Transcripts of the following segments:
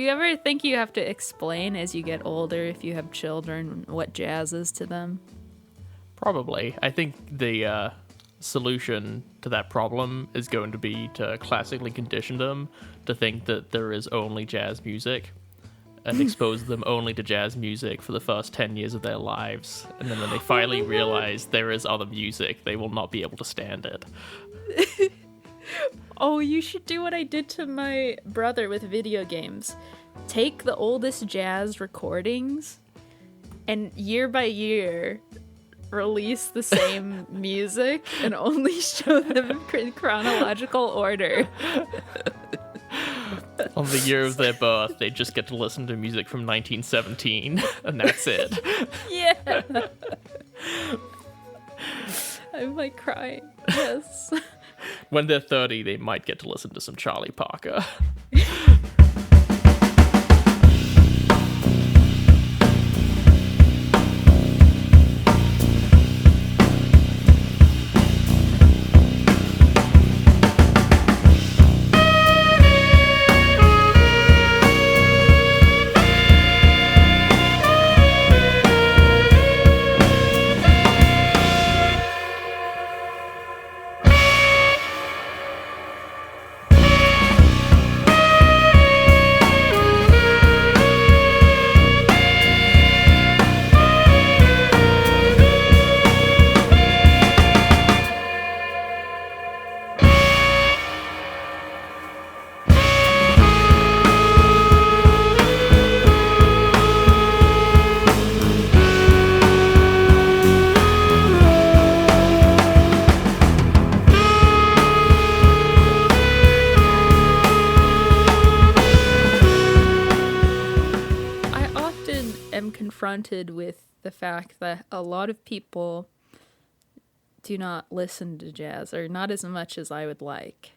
you ever think you have to explain as you get older, if you have children, what jazz is to them? Probably. I think the solution to that problem is going to be to classically condition them to think that there is only jazz music and expose them only to jazz music for the first 10 years of their lives. And then when they finally realize there is other music, they will not be able to stand it. Oh, you should do what I did to my brother with video games. Take the oldest jazz recordings and year by year release the same music and only show them in chronological order. On the year of their birth, they just get to listen to music from 1917, and that's it. Yeah. I'm like crying. Yes. When they're 30, they might get to listen to some Charlie Parker. Confronted with the fact that a lot of people do not listen to jazz, or not as much as I would like.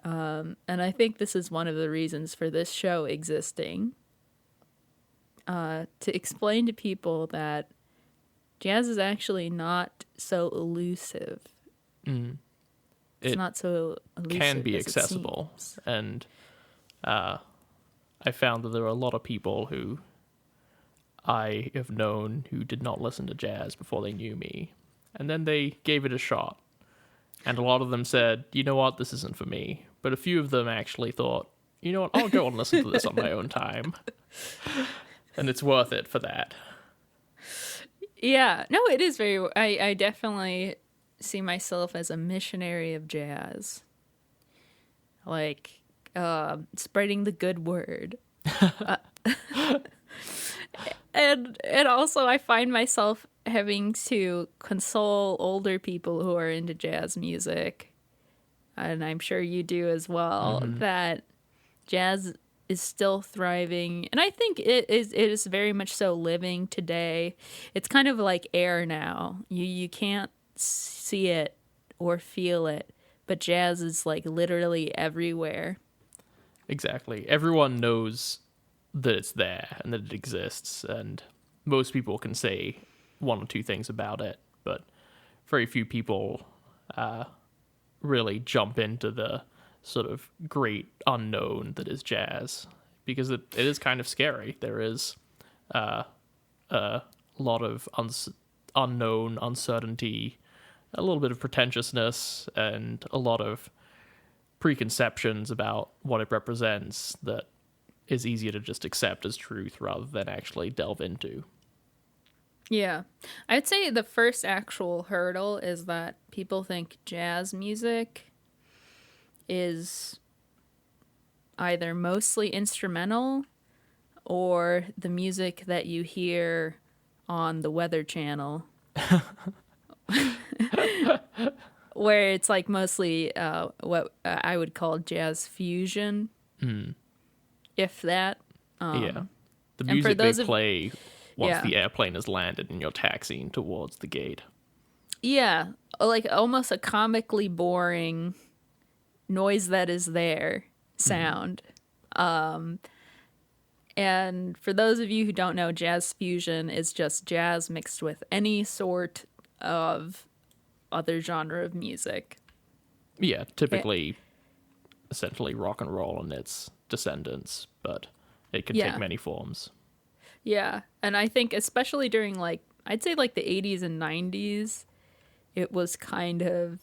And I think this is one of the reasons for this show existing. To explain to people that jazz is actually not so elusive. It's not so elusive. Can be accessible. And I found that there are a lot of people who I have known who did not listen to jazz before they knew me. And then they gave it a shot. And a lot of them said, you know what, this isn't for me. But a few of them actually thought, you know what, I'll go and listen to this on my own time. And it's worth it for that. Yeah, no, it is very... I definitely see myself as a missionary of jazz. Like, spreading the good word. And also I find myself having to console older people who are into jazz music, and I'm sure you do as well, that jazz is still thriving. And I think it is very much so living today. It's kind of like air now. You can't see it or feel it, but jazz is like literally everywhere. Exactly. Everyone knows that it's there and that it exists, and most people can say one or two things about it, but very few people really jump into the sort of great unknown that is jazz, because it is kind of scary. There is a lot of unknown, uncertainty, a little bit of pretentiousness, and a lot of preconceptions about what it represents that is easier to just accept as truth rather than actually delve into. Yeah. I'd say the first actual hurdle is that people think jazz music is either mostly instrumental or the music that you hear on the Weather Channel. Where it's like mostly what I would call jazz fusion. If that. Yeah. The music they play once the airplane has landed and you're taxiing towards the gate. Yeah. Like almost a comically boring noise that is there sound. And for those of you who don't know, jazz fusion is just jazz mixed with any sort of other genre of music. Yeah, typically essentially rock and roll in its descendants, but it can Yeah. take many forms. Yeah, and I think especially during like I'd say like the 80s and 90s, it was kind of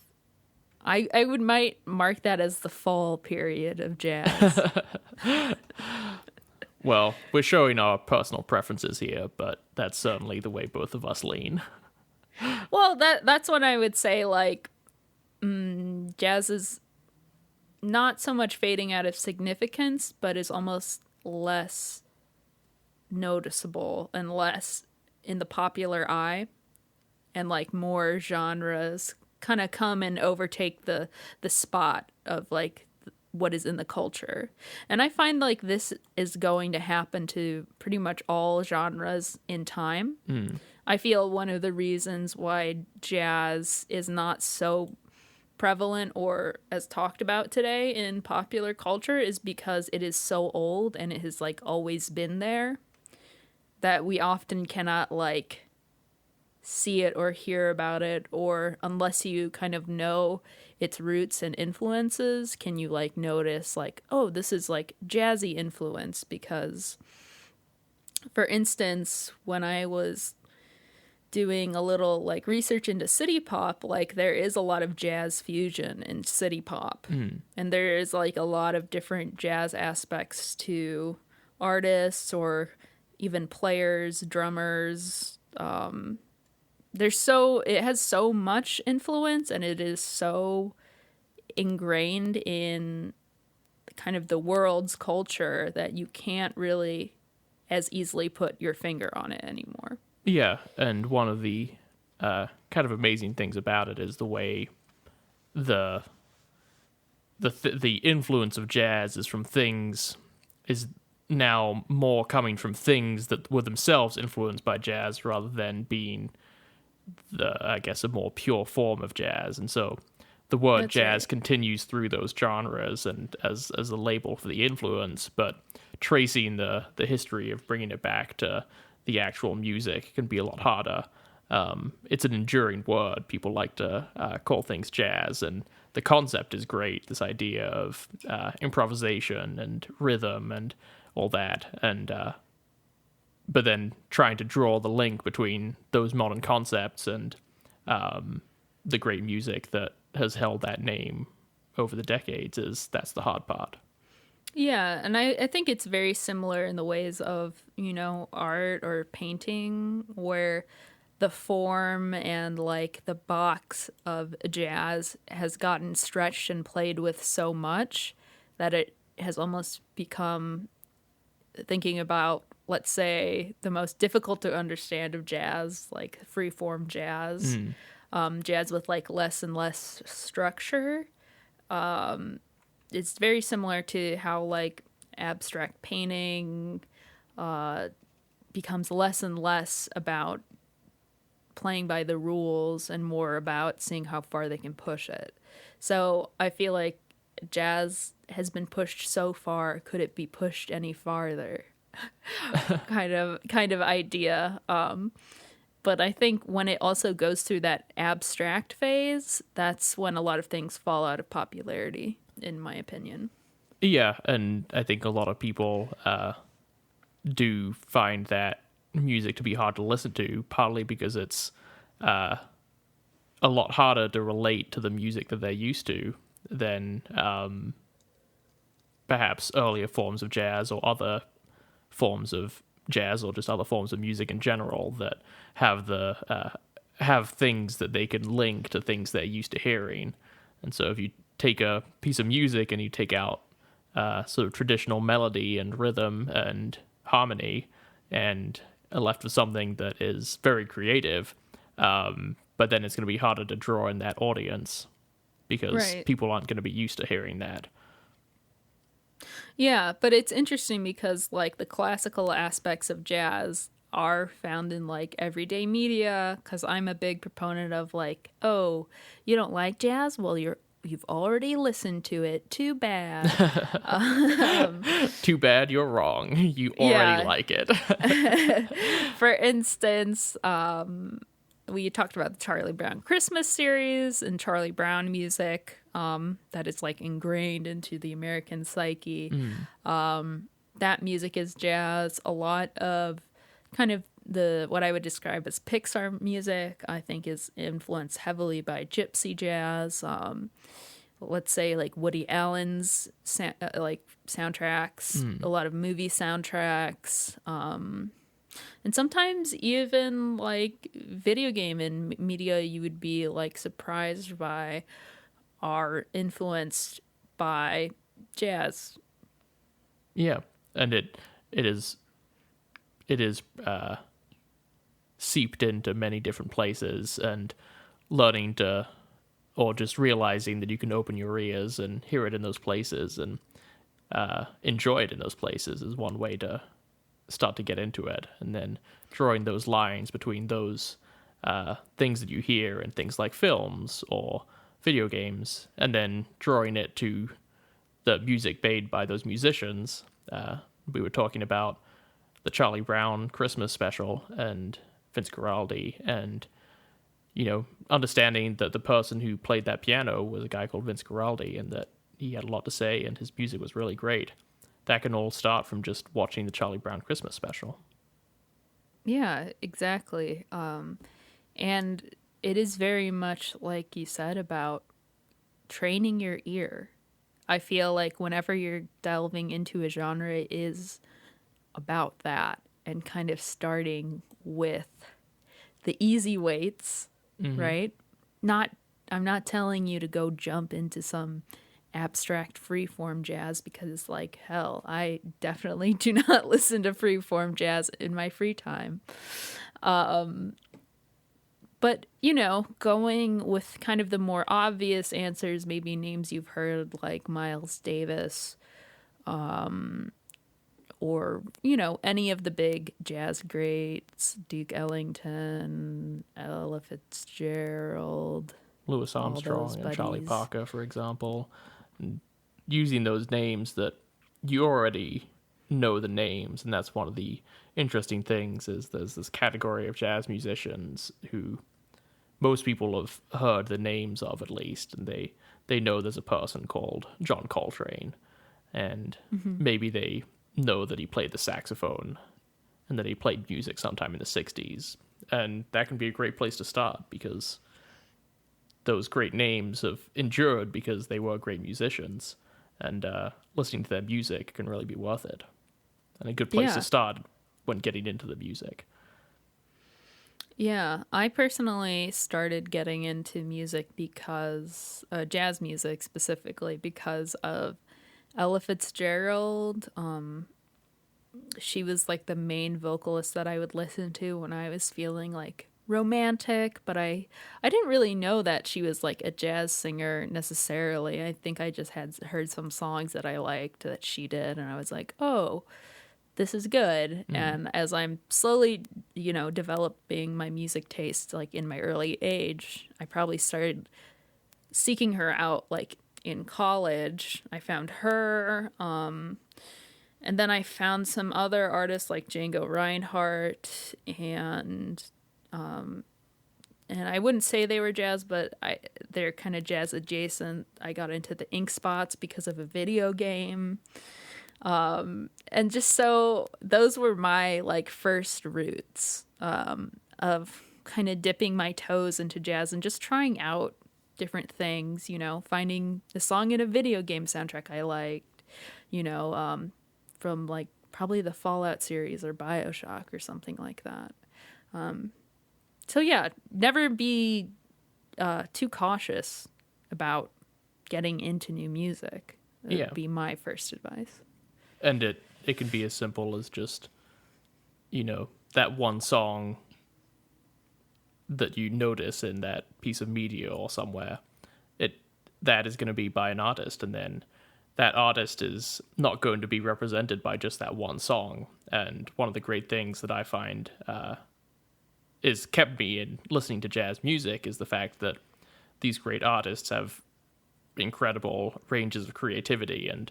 I would might mark that as the fall period of jazz. Well, we're showing our personal preferences here, but that's certainly the way both of us lean. Well, that's when I would say like jazz is not so much fading out of significance, but is almost less noticeable and less in the popular eye, and like more genres kind of come and overtake the spot of like what is in the culture. And I find like this is going to happen to pretty much all genres in time. I feel one of the reasons why jazz is not so prevalent or as talked about today in popular culture is because it is so old and it has like always been there that we often cannot like see it or hear about it, or unless you kind of know its roots and influences, can you like notice like, oh, this is like jazzy influence. Because for instance, when I was doing a little like research into city pop, like there is a lot of jazz fusion in city pop, and there is like a lot of different jazz aspects to artists or even players, drummers. It has so much influence, and it is so ingrained in kind of the world's culture that you can't really as easily put your finger on it anymore. Yeah, and one of the kind of amazing things about it is the way the influence of jazz is now more coming from things that were themselves influenced by jazz rather than being a more pure form of jazz. And so the word That's jazz right. continues through those genres and as a label for the influence, but tracing the history of bringing it back to the actual music can be a lot harder. It's an enduring word. People like to call things jazz, and the concept is great, this idea of improvisation and rhythm and all that, and but then trying to draw the link between those modern concepts and the great music that has held that name over the decades that's the hard part. Yeah, and I think it's very similar in the ways of, art or painting, where the form and like the box of jazz has gotten stretched and played with so much that it has almost become, thinking about, let's say, the most difficult to understand of jazz, like freeform jazz, jazz with like less and less structure. It's very similar to how like abstract painting becomes less and less about playing by the rules and more about seeing how far they can push it. So I feel like jazz has been pushed so far. Could it be pushed any farther? kind of idea. But I think when it also goes through that abstract phase, that's when a lot of things fall out of popularity, in my opinion. Yeah, and I think a lot of people do find that music to be hard to listen to, partly because it's a lot harder to relate to the music that they're used to than perhaps earlier forms of jazz or other forms of jazz or just other forms of music in general that have things that they can link to things they're used to hearing. And so if you take a piece of music and you take out sort of traditional melody and rhythm and harmony and are left with something that is very creative, but then it's going to be harder to draw in that audience because people aren't going to be used to hearing that. Yeah, but it's interesting because like the classical aspects of jazz are found in like everyday media, because I'm a big proponent of like, oh, you don't like jazz? Well, you've already listened to it. Too bad. Too bad you're wrong. You already like it. For instance, we talked about the Charlie Brown Christmas series and Charlie Brown music. that is like ingrained into the American psyche. That music is jazz. A lot of kind of what I would describe as Pixar music, I think, is influenced heavily by gypsy jazz. Let's say like Woody Allen's soundtracks, a lot of movie soundtracks, and sometimes even like video game and media you would be like surprised by are influenced by jazz. Yeah, and it is seeped into many different places, and learning to, or just realizing that you can open your ears and hear it in those places and enjoy it in those places is one way to start to get into it. And then drawing those lines between those things that you hear in things like films or video games, and then drawing it to the music made by those musicians. We were talking about the Charlie Brown Christmas special and Fitzgerald, and understanding that the person who played that piano was a guy called Vince Guaraldi, and that he had a lot to say and his music was really great. That can all start from just watching the Charlie Brown Christmas special. Yeah, exactly. And it is very much like you said about training your ear. I feel like whenever you're delving into a genre, it is about that, and kind of starting with the easy weights, right? I'm not telling you to go jump into some abstract freeform jazz, because like hell, I definitely do not listen to freeform jazz in my free time. But, going with kind of the more obvious answers, maybe names you've heard like Miles Davis, or, any of the big jazz greats, Duke Ellington, Ella Fitzgerald, Louis Armstrong and Charlie Parker, for example. And using those names that you already know the names, and that's one of the interesting things, is there's this category of jazz musicians who most people have heard the names of, at least, and they know there's a person called John Coltrane, and maybe they know that he played the saxophone and that he played music sometime in the 60s, and that can be a great place to start, because those great names have endured because they were great musicians, and listening to their music can really be worth it, and a good place to start when getting into the music. Yeah, I personally started getting into music because, jazz music specifically, because of Ella Fitzgerald. She was like the main vocalist that I would listen to when I was feeling like romantic, but I didn't really know that she was like a jazz singer necessarily. I think I just had heard some songs that I liked that she did, and I was like, oh, this is good. And as I'm slowly, developing my music taste, like in my early age, I probably started seeking her out like in college. I found her, and then I found some other artists like Django Reinhardt, and I wouldn't say they were jazz, but they're kind of jazz adjacent. I got into the Ink Spots because of a video game. And just so those were my like first roots of kind of dipping my toes into jazz and just trying out different things, finding a song in a video game soundtrack I liked, from like probably the Fallout series or BioShock or something like that. So yeah, never be too cautious about getting into new music. That would be my first advice. And it can be as simple as just, that one song that you notice in that piece of media or somewhere. That is going to be by an artist, and then that artist is not going to be represented by just that one song. And one of the great things that I find is kept me in listening to jazz music is the fact that these great artists have incredible ranges of creativity, and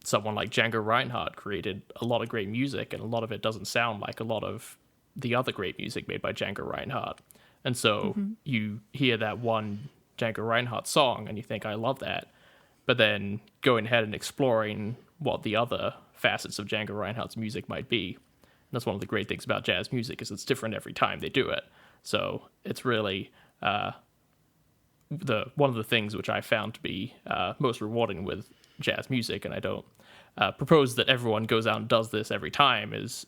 someone like Django Reinhardt created a lot of great music, and a lot of it doesn't sound like a lot of the other great music made by Django Reinhardt. And so you hear that one Django Reinhardt song and you think, I love that. But then going ahead and exploring what the other facets of Django Reinhardt's music might be. And that's one of the great things about jazz music is it's different every time they do it. So it's really one of the things which I found to be most rewarding with jazz music, and I don't propose that everyone goes out and does this every time, is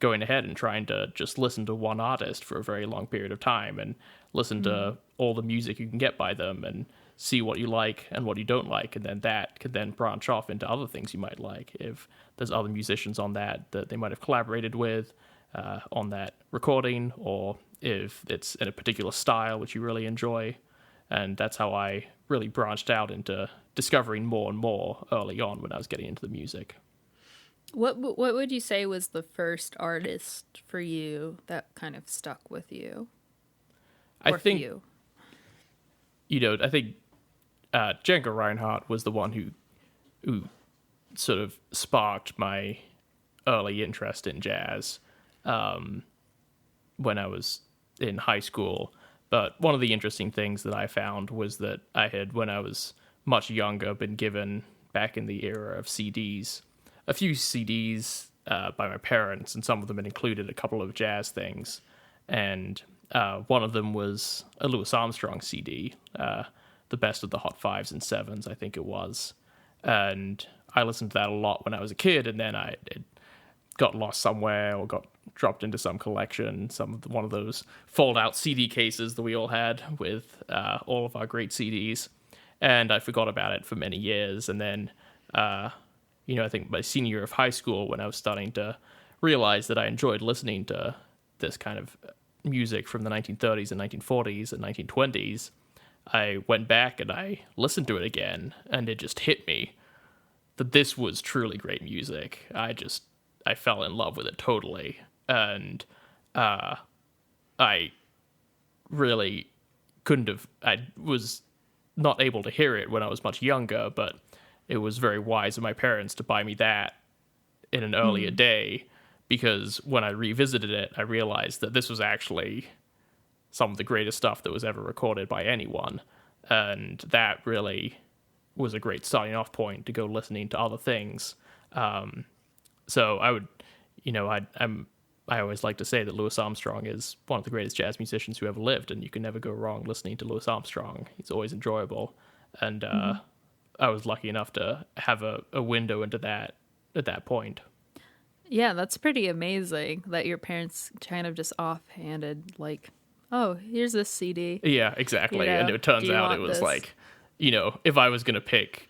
going ahead and trying to just listen to one artist for a very long period of time and listen to all the music you can get by them and see what you like and what you don't like, and then that could then branch off into other things you might like if there's other musicians on that they might have collaborated with on that recording, or if it's in a particular style which you really enjoy. And that's how I really branched out into discovering more and more early on when I was getting into the music. What would you say was the first artist for you that kind of stuck with you? I think Django Reinhardt was the one who sort of sparked my early interest in jazz when I was in high school. But one of the interesting things that I found was that I had, when I was much younger, been given, back in the era of CDs, a few CDs by my parents, and some of them had included a couple of jazz things. And one of them was a Louis Armstrong CD, the best of the Hot Fives and Sevens, I think it was. And I listened to that a lot when I was a kid, and then it got lost somewhere or got dropped into some collection, one of those fold-out CD cases that we all had with all of our great CDs. And I forgot about it for many years. And then, I think my senior year of high school, when I was starting to realize that I enjoyed listening to this kind of music from the 1930s and 1940s and 1920s, I went back and I listened to it again, and it just hit me that this was truly great music. I fell in love with it totally. And I really I was not able to hear it when I was much younger, but it was very wise of my parents to buy me that in an earlier day, because when I revisited it, I realized that this was actually some of the greatest stuff that was ever recorded by anyone. And that really was a great starting off point to go listening to other things. So I would, I always like to say that Louis Armstrong is one of the greatest jazz musicians who ever lived, and you can never go wrong listening to Louis Armstrong. He's always enjoyable. And I was lucky enough to have a window into that at that point. Yeah, that's pretty amazing that your parents kind of just offhanded, like, oh, here's this CD. Yeah, exactly. And it turns out it was this? Like, if I was going to pick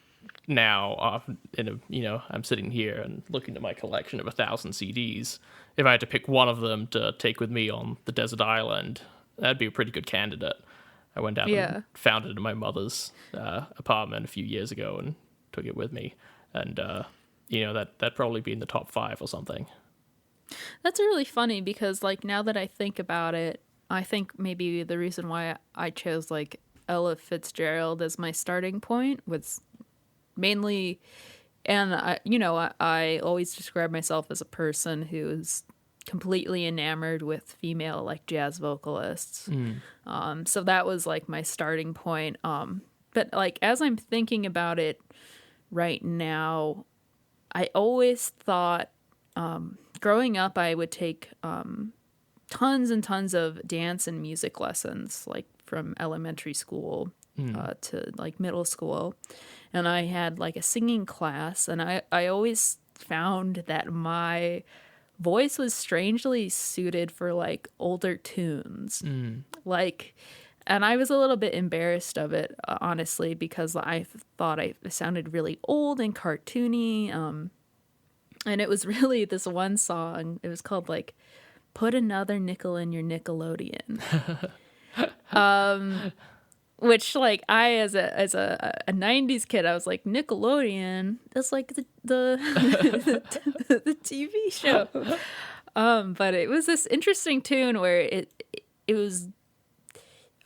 now, I'm sitting here and looking at my collection of 1,000 CDs. If I had to pick one of them to take with me on the desert island, that'd be a pretty good candidate. I went down and found it in my mother's apartment a few years ago and took it with me. And, that'd probably be in the top 5 or something. That's really funny because, like, now that I think about it, I think maybe the reason why I chose, like, Ella Fitzgerald as my starting point was mainly, and I always describe myself as a person who's completely enamored with female, like, jazz vocalists. So that was, like, my starting point. But, like, as I'm thinking about it right now, I always thought, growing up, I would take tons and tons of dance and music lessons, like from elementary school to like middle school. And I had like a singing class, and I always found that my voice was strangely suited for like older tunes. Like, and I was a little bit embarrassed of it, honestly, because I thought I sounded really old and cartoony. And it was really this one song. It was called like "Put Another Nickel in Your Nickelodeon," which like I as a 90s kid, I was like, Nickelodeon. That's like the TV show. But it was this interesting tune where it was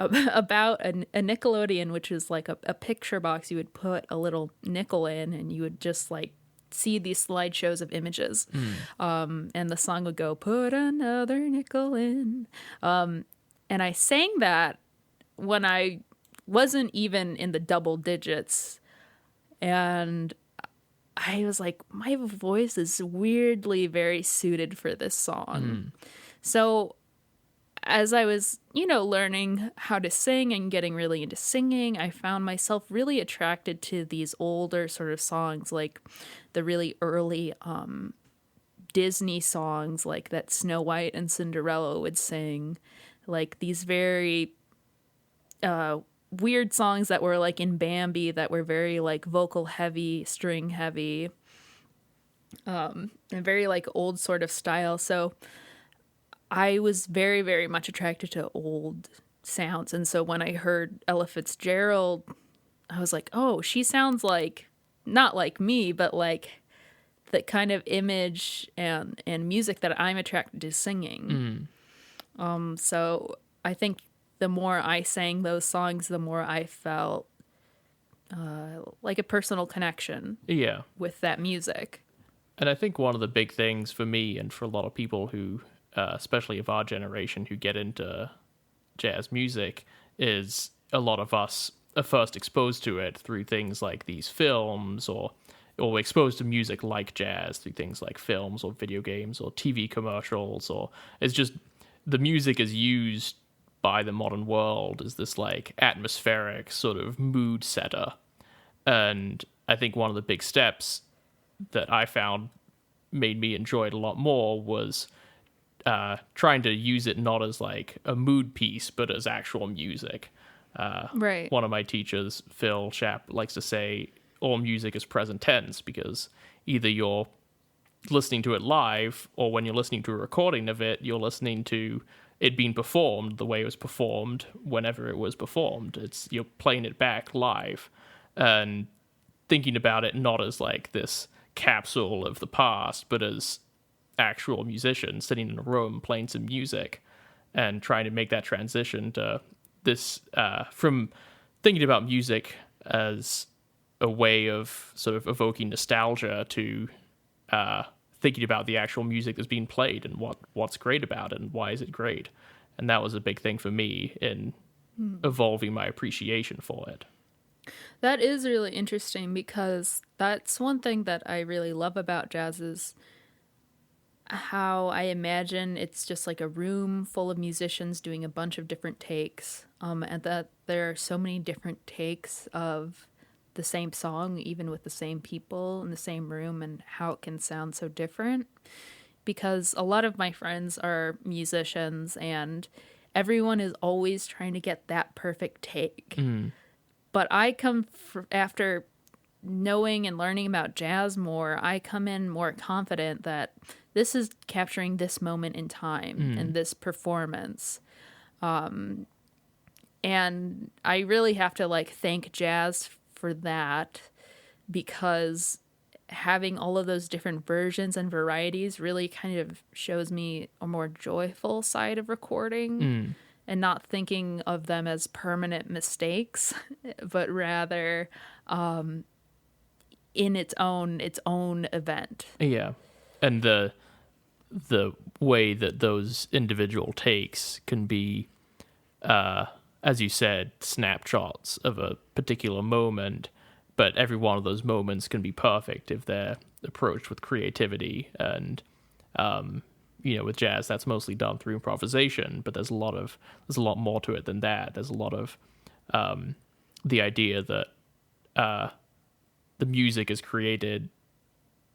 about a Nickelodeon, which is like a picture box you would put a little nickel in, and you would just like see these slideshows of images. And the song would go, "Put another nickel in." And I sang that when I wasn't even in the double digits. And I was like, my voice is weirdly very suited for this song. So as I was, learning how to sing and getting really into singing, I found myself really attracted to these older sort of songs, like the really early Disney songs, like that Snow White and Cinderella would sing, like these very weird songs that were like in Bambi that were very like vocal heavy, string heavy, and very like old sort of style. So I was very, very much attracted to old sounds. And so when I heard Ella Fitzgerald, I was like, oh, she sounds like, not like me, but like the kind of image and music that I'm attracted to singing. So I think the more I sang those songs, the more I felt like a personal connection with that music. And I think one of the big things for me and for a lot of people who, especially of our generation, who get into jazz music, is a lot of us are first exposed to it through things like these films, or exposed to music like jazz through things like films or video games or TV commercials, or it's just the music is used by the modern world as this like atmospheric sort of mood setter. And I think one of the big steps that I found made me enjoy it a lot more was trying to use it not as like a mood piece, but as actual music. Right. One of my teachers, Phil Shapp, likes to say all music is present tense, because either you're listening to it live, or when you're listening to a recording of it, you're listening to it being performed the way it was performed whenever it was performed. You're playing it back live and thinking about it not as like this capsule of the past, but as actual musicians sitting in a room playing some music, and trying to make that transition to this from thinking about music as a way of sort of evoking nostalgia to thinking about the actual music that's being played and what's great about it and why is it great. And that was a big thing for me in evolving my appreciation for it. That is really interesting, because that's one thing that I really love about jazz is how I imagine it's just like a room full of musicians doing a bunch of different takes, and that there are so many different takes of the same song, even with the same people in the same room, and how it can sound so different. Because a lot of my friends are musicians, and everyone is always trying to get that perfect take. But I after knowing and learning about jazz more, I come in more confident that this is capturing this moment in time and this performance. And I really have to like thank jazz for that, because having all of those different versions and varieties really kind of shows me a more joyful side of recording, and not thinking of them as permanent mistakes, but rather in its own event. Yeah. And the way that those individual takes can be, as you said, snapshots of a particular moment, but every one of those moments can be perfect if they're approached with creativity. And with jazz, that's mostly done through improvisation, but there's a lot more to it than that. There's a lot of the idea that the music is created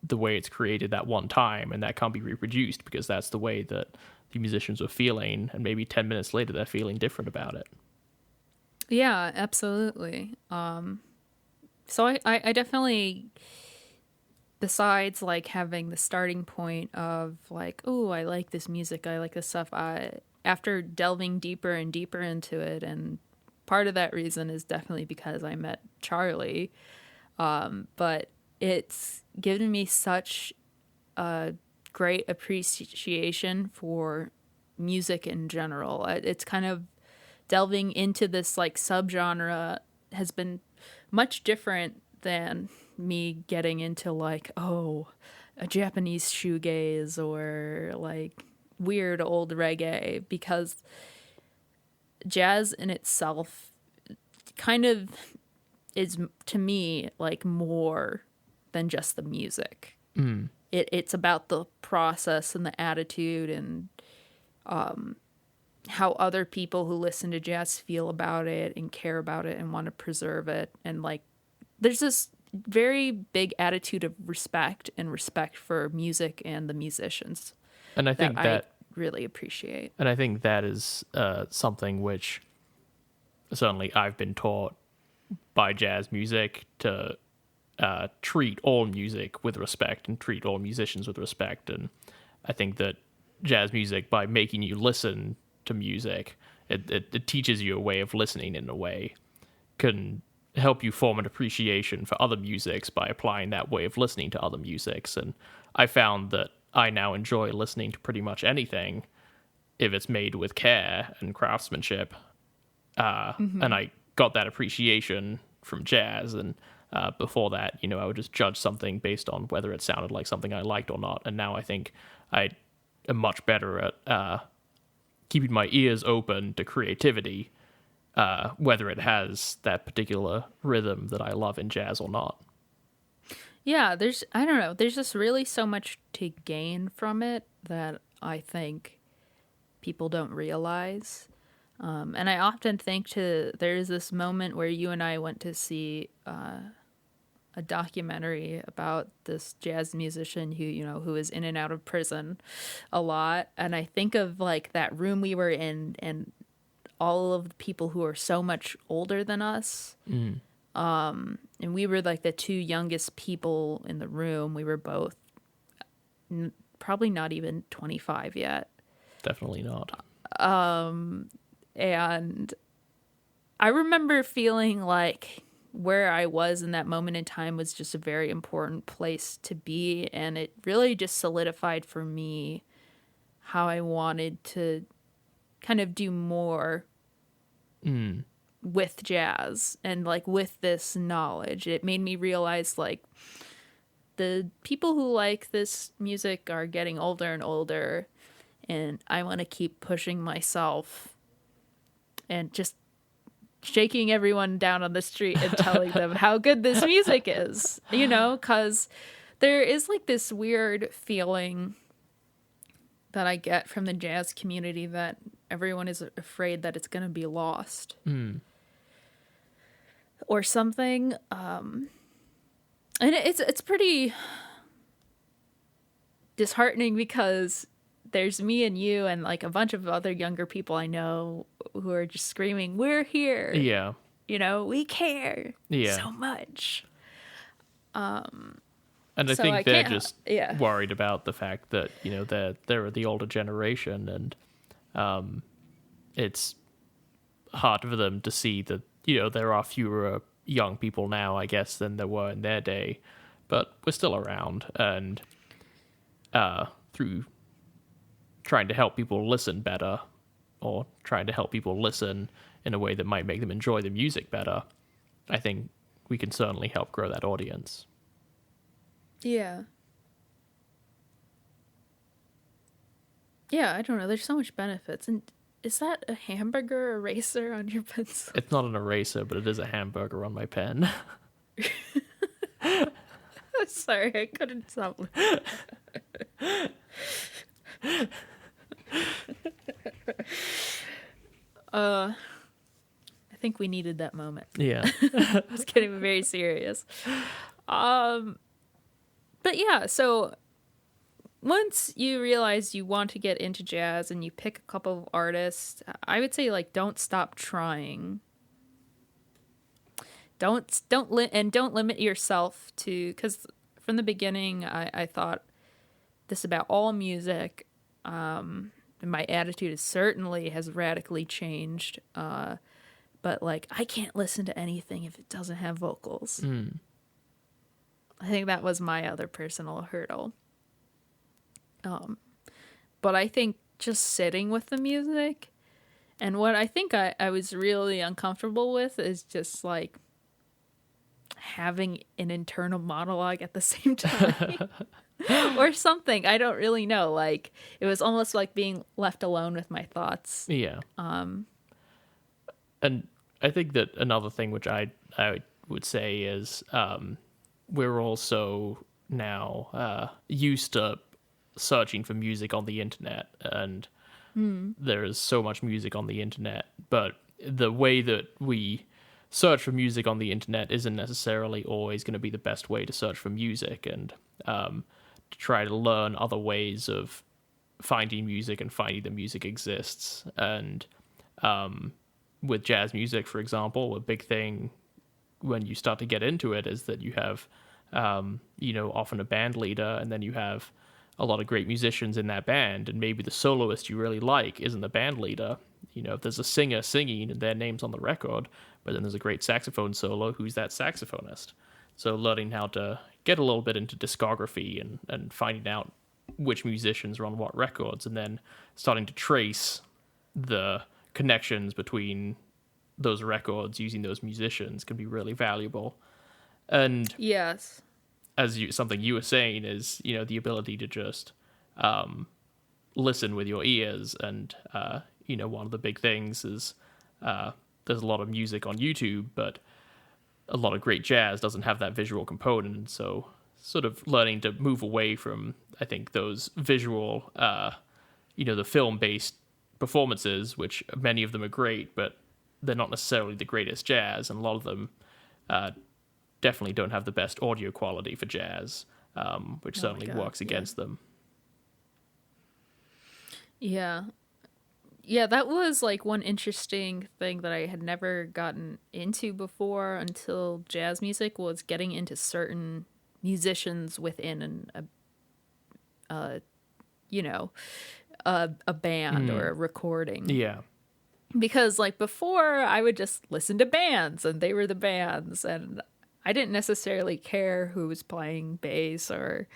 the way it's created that one time, and that can't be reproduced, because that's the way that the musicians were feeling, and maybe 10 minutes later they're feeling different about it. Yeah, absolutely. So I definitely, besides like having the starting point of like, oh, I like this music, I like this stuff, after delving deeper and deeper into it, and part of that reason is definitely because I met Charlie, but it's given me such a great appreciation for music in general. It's kind of delving into this like subgenre has been much different than me getting into like, oh, a Japanese shoegaze or like weird old reggae, because jazz in itself kind of is, to me, like more than just the music. It's about the process and the attitude and how other people who listen to jazz feel about it and care about it and want to preserve it. And like, there's this very big attitude of respect for music and the musicians. And I think that I really appreciate. And I think that is something which certainly I've been taught by jazz music to treat all music with respect and treat all musicians with respect. And I think that jazz music, by making you listen to music, it teaches you a way of listening in a way, can help you form an appreciation for other musics by applying that way of listening to other musics. And I found that I now enjoy listening to pretty much anything if it's made with care and craftsmanship. And I got that appreciation from jazz. And before that, I would just judge something based on whether it sounded like something I liked or not. And now I think I am much better at keeping my ears open to creativity, whether it has that particular rhythm that I love in jazz or not. Yeah, I don't know, there's just really so much to gain from it that I think people don't realize. And I often think there's this moment where you and I went to see a documentary about this jazz musician who is in and out of prison a lot. And I think of like that room we were in and all of the people who are so much older than us. And we were like the two youngest people in the room. We were both probably not even 25 yet. Definitely not. And I remember feeling like where I was in that moment in time was just a very important place to be. And it really just solidified for me how I wanted to kind of do more with jazz and like with this knowledge. It made me realize like the people who like this music are getting older and older, and I want to keep pushing myself and just shaking everyone down on the street and telling them how good this music is, because there is like this weird feeling that I get from the jazz community that everyone is afraid that it's going to be lost or something. And it's pretty disheartening because there's me and you and like a bunch of other younger people I know who are just screaming, "We're here." Yeah. We care so much. And I think they're just worried about the fact that, they're the older generation, and it's hard for them to see that, there are fewer young people now, I guess, than there were in their day, but we're still around, and through trying to help people listen better, or trying to help people listen in a way that might make them enjoy the music better, I think we can certainly help grow that audience. Yeah. Yeah, I don't know. There's so much benefits. And is that a hamburger eraser on your pencil? It's not an eraser, but it is a hamburger on my pen. Sorry, I couldn't stop. I think we needed that moment. Yeah. I was getting very serious. But yeah, so once you realize you want to get into jazz and you pick a couple of artists, I would say like don't stop trying. Don't limit yourself to, because from the beginning I thought this about all music. And my attitude certainly has radically changed. But like I can't listen to anything if it doesn't have vocals. I think that was my other personal hurdle. But I think just sitting with the music, and what I think I was really uncomfortable with is just like having an internal monologue at the same time. Or something. I don't really know. Like it was almost like being left alone with my thoughts. Yeah. And I think that another thing which I would say is we're also now used to searching for music on the internet, and there is so much music on the internet, but the way that we search for music on the internet isn't necessarily always going to be the best way to search for music, and to try to learn other ways of finding music and finding that music exists. And with jazz music, for example, a big thing when you start to get into it is that you have often a band leader, and then you have a lot of great musicians in that band, and maybe the soloist you really like isn't the band leader. If there's a singer singing and their name's on the record, but then there's a great saxophone solo, who's that saxophonist? So learning how to get a little bit into discography and finding out which musicians are on what records, and then starting to trace the connections between those records using those musicians can be really valuable. And Yes. something you were saying is, the ability to just listen with your ears. And, one of the big things is there's a lot of music on YouTube, but a lot of great jazz doesn't have that visual component. And so sort of learning to move away from, I think, those visual, the film-based performances, which many of them are great, but they're not necessarily the greatest jazz. And a lot of them definitely don't have the best audio quality for jazz, which certainly works against them. Yeah. Yeah, that was like one interesting thing that I had never gotten into before until jazz music, was getting into certain musicians within a band or a recording. Yeah. Because like before I would just listen to bands and they were the bands, and I didn't necessarily care who was playing bass, or,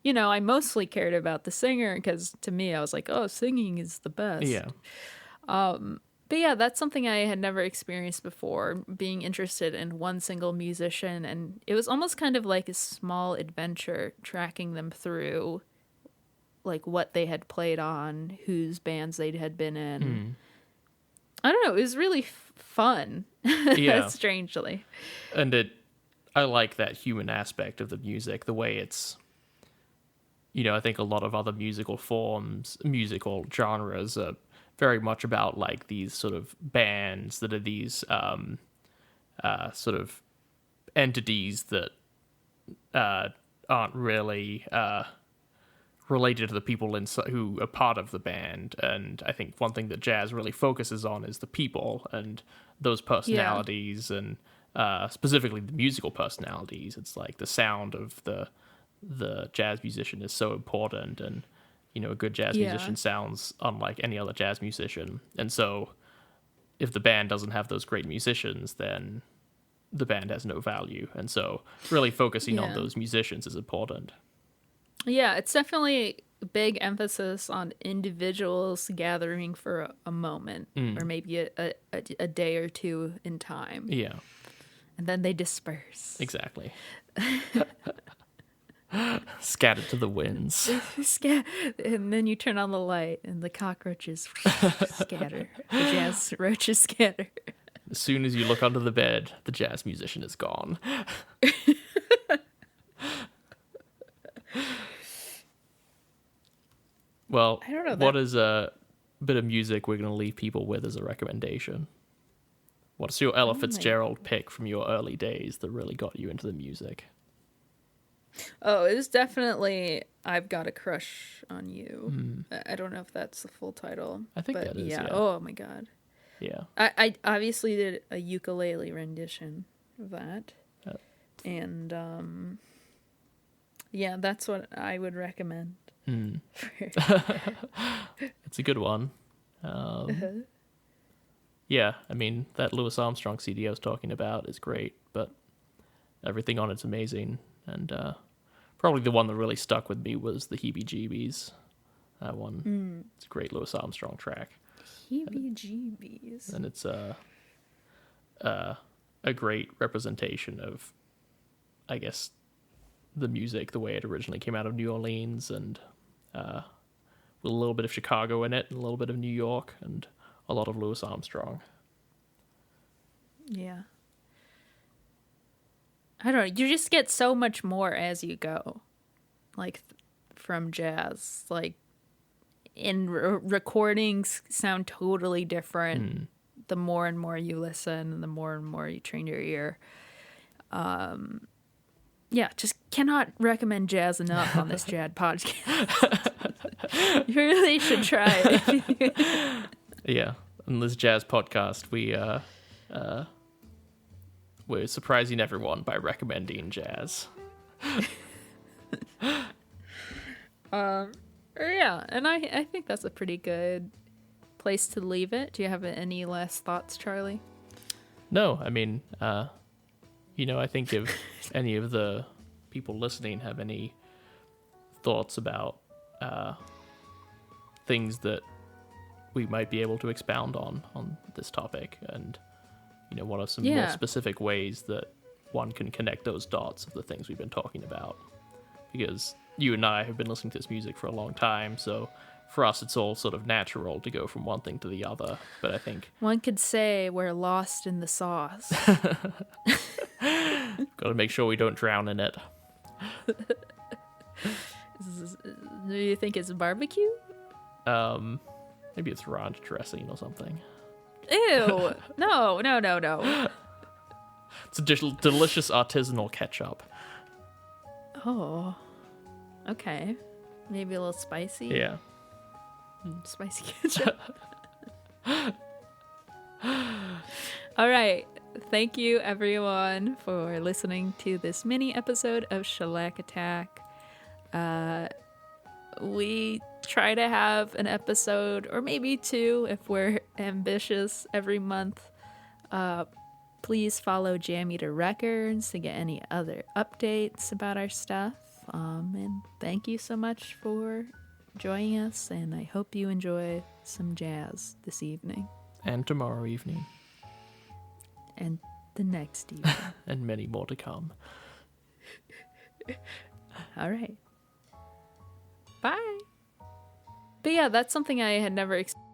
I mostly cared about the singer, because to me I was like, oh, singing is the best. Yeah. But yeah, that's something I had never experienced before, being interested in one single musician, and it was almost kind of like a small adventure tracking them through like what they had played on, whose bands they had been in. I don't know, it was really fun. Yeah. Strangely. And I like that human aspect of the music, the way it's, I think a lot of other musical genres are very much about like these sort of bands that are these sort of entities that aren't really related to the people who are part of the band. And I think one thing that jazz really focuses on is the people and those personalities, and specifically the musical personalities. It's like the sound of the jazz musician is so important, and a good jazz musician sounds unlike any other jazz musician. And so if the band doesn't have those great musicians, then the band has no value. And so really focusing on those musicians is important. Yeah, it's definitely a big emphasis on individuals gathering for a moment, or maybe a day or two in time. Yeah. And then they disperse. Exactly. Scattered to the winds. And then you turn on the light and the cockroaches scatter. The jazz roaches scatter. As soon as you look under the bed, the jazz musician is gone. Well, I don't know, what is a bit of music we're going to leave people with as a recommendation? What's your Ella Fitzgerald pick from your early days that really got you into the music? Oh, it was definitely I've Got a Crush on You. I don't know if that's the full title. I think that is, yeah. Oh, my God. Yeah. I obviously did a ukulele rendition of that. And, that's what I would recommend. It's a good one. Yeah, I mean, that Louis Armstrong CD I was talking about is great, but everything on it's amazing. And probably the one that really stuck with me was the Heebie Jeebies. That one. It's a great Louis Armstrong track. Heebie Jeebies. And it's a great representation of, I guess, the music, the way it originally came out of New Orleans, and with a little bit of Chicago in it, and a little bit of New York, and a lot of Louis Armstrong. Yeah. I don't know. You just get so much more as you go, like from jazz. Like, in recordings sound totally different the more and more you listen and the more and more you train your ear. Yeah, just cannot recommend jazz enough on this Jad podcast. You really should try it. Yeah, on this jazz podcast, we're surprising everyone by recommending jazz. Yeah, and I think that's a pretty good place to leave it. Do you have any last thoughts, Charlie? No, I mean, I think if any of the people listening have any thoughts about things that we might be able to expound on this topic, and what are some more specific ways that one can connect those dots of the things we've been talking about, because you and I have been listening to this music for a long time, so for us it's all sort of natural to go from one thing to the other. But I think one could say we're lost in the sauce. Got to make sure we don't drown in it. Do you think it's barbecue? Maybe it's ranch dressing or something. Ew. No. It's a delicious artisanal ketchup. Oh. Okay. Maybe a little spicy. Yeah. Spicy ketchup. All right. Thank you, everyone, for listening to this mini episode of Shellac Attack. We try to have an episode, or maybe two if we're ambitious, every month. Please follow Jam Eater Records to get any other updates about our stuff. And thank you so much for joining us, and I hope you enjoy some jazz this evening. And tomorrow evening. And the next evening. And many more to come. All right. Bye. But yeah, that's something I had never experienced.